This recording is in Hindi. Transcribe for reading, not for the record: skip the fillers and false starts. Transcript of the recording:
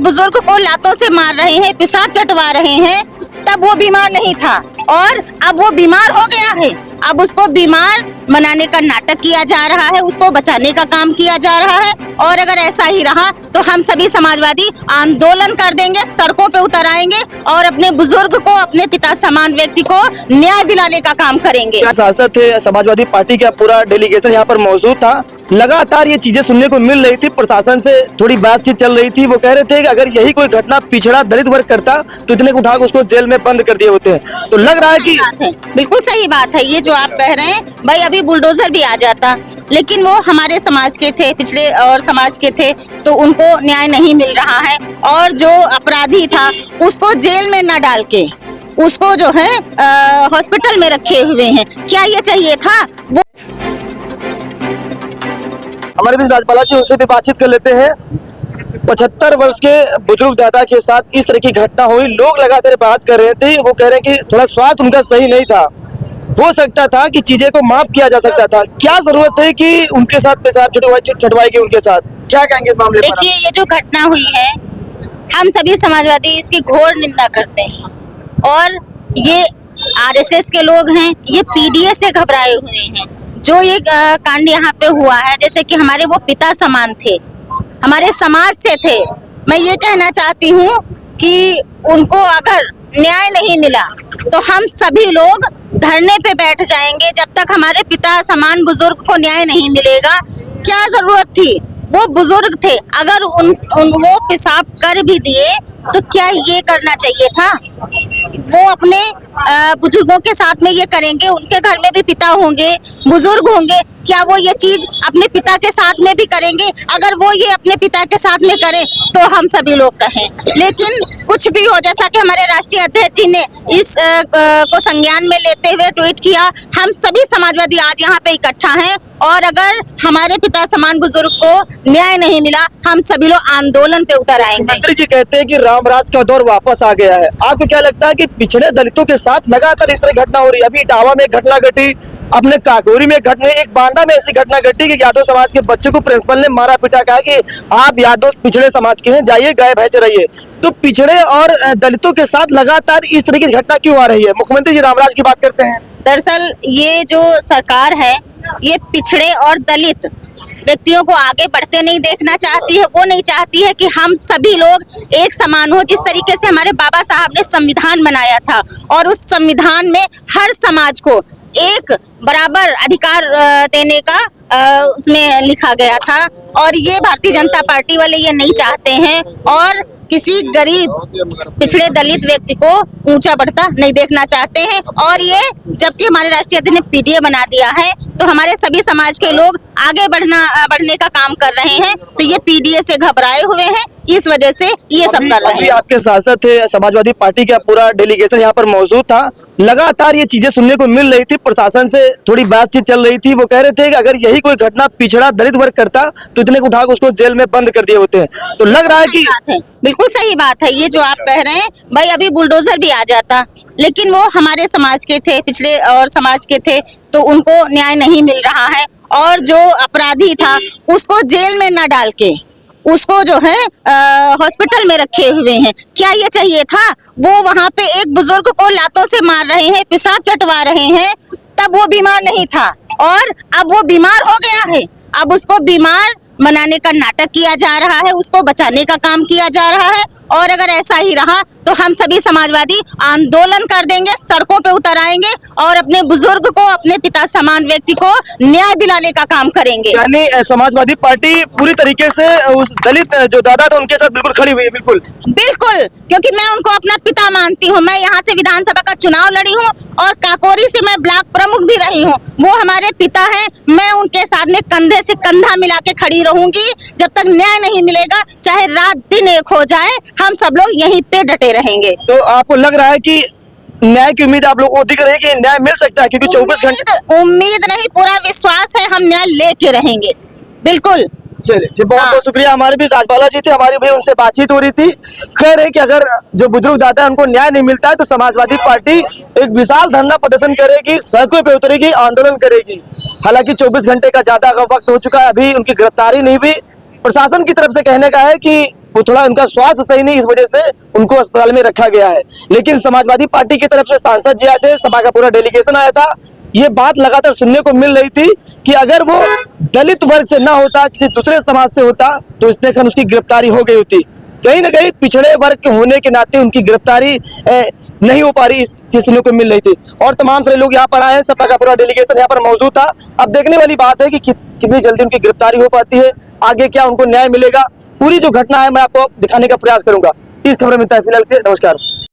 बुजुर्ग को लातों से मार रहे हैं, पेशाब चटवा रहे हैं, तब वो बीमार नहीं था और अब वो बीमार हो गया है। अब उसको बीमार बनाने का नाटक किया जा रहा है, उसको बचाने का काम किया जा रहा है। और अगर ऐसा ही रहा तो हम सभी समाजवादी आंदोलन कर देंगे, सड़कों पे उतर आएंगे और अपने बुजुर्ग को, अपने पिता समान व्यक्ति को न्याय दिलाने का काम करेंगे। सांसद थे, समाजवादी पार्टी का पूरा डेलीगेशन यहाँ पर मौजूद था। लगातार ये चीजें सुनने को मिल रही थी, प्रशासन से थोड़ी बातचीत चल रही थी। वो कह रहे थे कि अगर यही कोई घटना पिछड़ा दलित वर्ग करता तो इतने को उठा के उसको जेल में बंद कर दिए होते हैं। तो लग रहा है कि बिल्कुल सही बात है ये जो आप कह रहे हैं। भाई अभी बुलडोजर भी आ जाता, लेकिन वो हमारे समाज के थे, पिछड़े और समाज के थे, तो उनको न्याय नहीं मिल रहा है। और जो अपराधी था उसको जेल में न डाल के उसको जो है हॉस्पिटल में रखे हुए हैं। क्या ये चाहिए था? वो हमारे बीच राजपाला जी, उनसे भी बातचीत कर लेते हैं। 75 वर्ष के बुजुर्ग दादा के साथ इस तरह की घटना हुई, लोग लगातार बात कर रहे थे। वो कह रहे हैं कि थोड़ा स्वास्थ्य उनका सही नहीं था, हो सकता था कि चीजें को माफ किया जा सकता था। क्या जरूरत है कि उनके साथ पेशाब चटवाएगी उनके साथ? क्या कहेंगे इस मामले पर? देखिए, ये जो घटना हुई है, हम सभी समाजवादी इसकी घोर निंदा करते हैं। और ये आरएसएस के लोग हैं, ये पीडीए से घबराए हुए हैं। जो ये कांड यहाँ पे हुआ है, जैसे कि हमारे वो पिता समान थे, हमारे समाज से थे। मैं ये कहना चाहती हूँ कि उनको अगर न्याय नहीं मिला तो हम सभी लोग धरने पे बैठ जाएंगे जब तक हमारे पिता समान बुजुर्ग को न्याय नहीं मिलेगा। क्या जरूरत थी? वो बुजुर्ग थे, अगर वो पेशाब कर भी दिए तो क्या ये करना चाहिए था? वो अपने बुजुर्गों के साथ में ये करेंगे, उनके घर में भी पिता होंगे, बुजुर्ग होंगे, क्या वो ये चीज अपने पिता के साथ में भी करेंगे? अगर वो ये अपने पिता के साथ में करें तो हम सभी लोग कहें। लेकिन कुछ भी हो, जैसा कि हमारे राष्ट्रीय अध्यक्ष जी ने इस को संज्ञान में लेते हुए ट्वीट किया, हम सभी समाजवादी आज यहाँ पे इकट्ठा हैं और अगर हमारे पिता समान बुजुर्ग को न्याय नहीं मिला, हम सभी लोग आंदोलन पे उतर आएंगे। मंत्री जी कहते हैं कि रामराज का दौर वापस आ गया है। आपको क्या लगता है कि पिछड़े दलितों के साथ लगातार इस तरह घटना हो रही है? अभी इटावा में घटना घटी, अपने काकोरी में घटने, एक बांदा में ऐसी घटना घटी कि यादव समाज के बच्चे को प्रिंसिपल ने मारा पीटा, कहा कि आप यादव पिछड़े समाज के हैं, जाइए गाय भैंस रहिए। तो पिछड़े और दलितों के साथ लगातार इस तरह की घटना क्यों आ रही है? मुख्यमंत्री जी रामराज की बात करते हैं। दरअसल ये जो सरकार है, ये पिछड़े और दलित व्यक्तियों को आगे बढ़ते नहीं देखना चाहती है। वो नहीं चाहती है कि हम सभी लोग एक समान हो। जिस तरीके से हमारे बाबा साहब ने संविधान बनाया था और उस संविधान में हर समाज को एक बराबर अधिकार देने का उसमें लिखा गया था, और ये भारतीय जनता पार्टी वाले ये नहीं चाहते हैं और किसी गरीब पिछड़े दलित व्यक्ति को ऊंचा बढ़ता नहीं देखना चाहते हैं। और ये जबकि हमारे राष्ट्रीय अध्यक्ष ने पीडीए बना दिया है तो हमारे सभी समाज के लोग आगे बढ़ने का काम कर रहे हैं, तो ये पीडीए से घबराए हुए हैं, इस वजह से ये सब कर रहे हैं। आपके सांसद थे, समाजवादी पार्टी का पूरा डेलीगेशन यहाँ पर मौजूद था। लगातार ये चीजें सुनने को मिल रही थी, प्रशासन से थोड़ी बातचीत चल रही थी। वो कह रहे थे कि अगर यही कोई घटना पिछड़ा दलित वर्ग करता तो इतने को उठा के उसको जेल में बंद कर दिए होते हैं। तो लग रहा है कि बिल्कुल सही बात है ये जो आप कह रहे हैं। भाई अभी बुलडोजर भी आ जाता, लेकिन वो हमारे समाज के थे, पिछड़े और समाज के थे, तो उनको न्याय नहीं मिल रहा है। और जो अपराधी था उसको जेल में न डाल के उसको जो है हॉस्पिटल में रखे हुए हैं। क्या ये चाहिए था? वो वहाँ पे एक बुजुर्ग को लातों से मार रहे हैं, पेशाब चटवा रहे हैं, तब वो बीमार नहीं था और अब वो बीमार हो गया है। अब उसको बीमार बनाने का नाटक किया जा रहा है, उसको बचाने का काम किया जा रहा है। और अगर ऐसा ही रहा तो हम सभी समाजवादी आंदोलन कर देंगे, सड़कों पे उतर आएंगे और अपने बुजुर्ग को, अपने पिता समान व्यक्ति को न्याय दिलाने का काम करेंगे। यानी समाजवादी पार्टी पूरी तरीके से उस दलित जो दादा था उनके साथ बिल्कुल खड़ी हुई है। बिल्कुल बिल्कुल, क्योंकि मैं उनको अपना पिता मानती हूँ। मैं यहाँ से विधानसभा का चुनाव लड़ी हूँ और काकोरी से मैं ब्लॉक प्रमुख भी रही हूँ। वो हमारे पिता हैं, मैं उनके साथ में कंधे से कंधा मिला के खड़ी रहूंगी जब तक न्याय नहीं मिलेगा, चाहे रात दिन एक हो जाए, हम सब लोग यहीं पे डटे रहेंगे। तो आपको लग रहा है कि न्याय की उम्मीद आप लोगों को दिख रही है कि न्याय मिल सकता है? क्योंकि 24 घंटे उम्मीद नहीं, पूरा विश्वास है, हम न्याय लेके रहेंगे। बिल्कुल। चलिए, बहुत बहुत शुक्रिया। हमारे भी राजपाला जी थे, हमारी भी उनसे बातचीत हो रही थी। खैर है कि अगर जो बुजुर्ग दादा है उनको न्याय नहीं मिलता है तो समाजवादी पार्टी एक विशाल धरना प्रदर्शन करेगी, सड़कों पे उतरेगी, आंदोलन करेगी। हालांकि 24 घंटे का ज्यादा वक्त हो चुका है, अभी उनकी गिरफ्तारी नहीं हुई। प्रशासन की तरफ से कहने का है कि वो थोड़ा उनका स्वास्थ्य सही नहीं, इस वजह से उनको अस्पताल में रखा गया है। लेकिन समाजवादी पार्टी की तरफ से सांसद जी आए थे, सपा का पूरा डेलीगेशन आया था। ये बात लगातार सुनने को मिल रही थी कि अगर वो दलित वर्ग से ना होता, किसी दूसरे समाज से होता, तो इसने खन उसकी गिरफ्तारी हो गई होती। कहीं ना कहीं पिछड़े वर्ग के होने के नाते उनकी गिरफ्तारी नहीं हो पा रही, इस चीज सुनने को मिल रही थी। और तमाम सारे लोग यहाँ पर आए हैं, सपा का पूरा डेलीगेशन यहाँ पर मौजूद था। अब देखने वाली बात है कि कितनी जल्दी उनकी गिरफ्तारी हो पाती है, आगे क्या उनको न्याय मिलेगा। पूरी जो घटना है मैं आपको दिखाने का प्रयास करूंगा। इस खबर में मिलता है फिलहाल के, नमस्कार।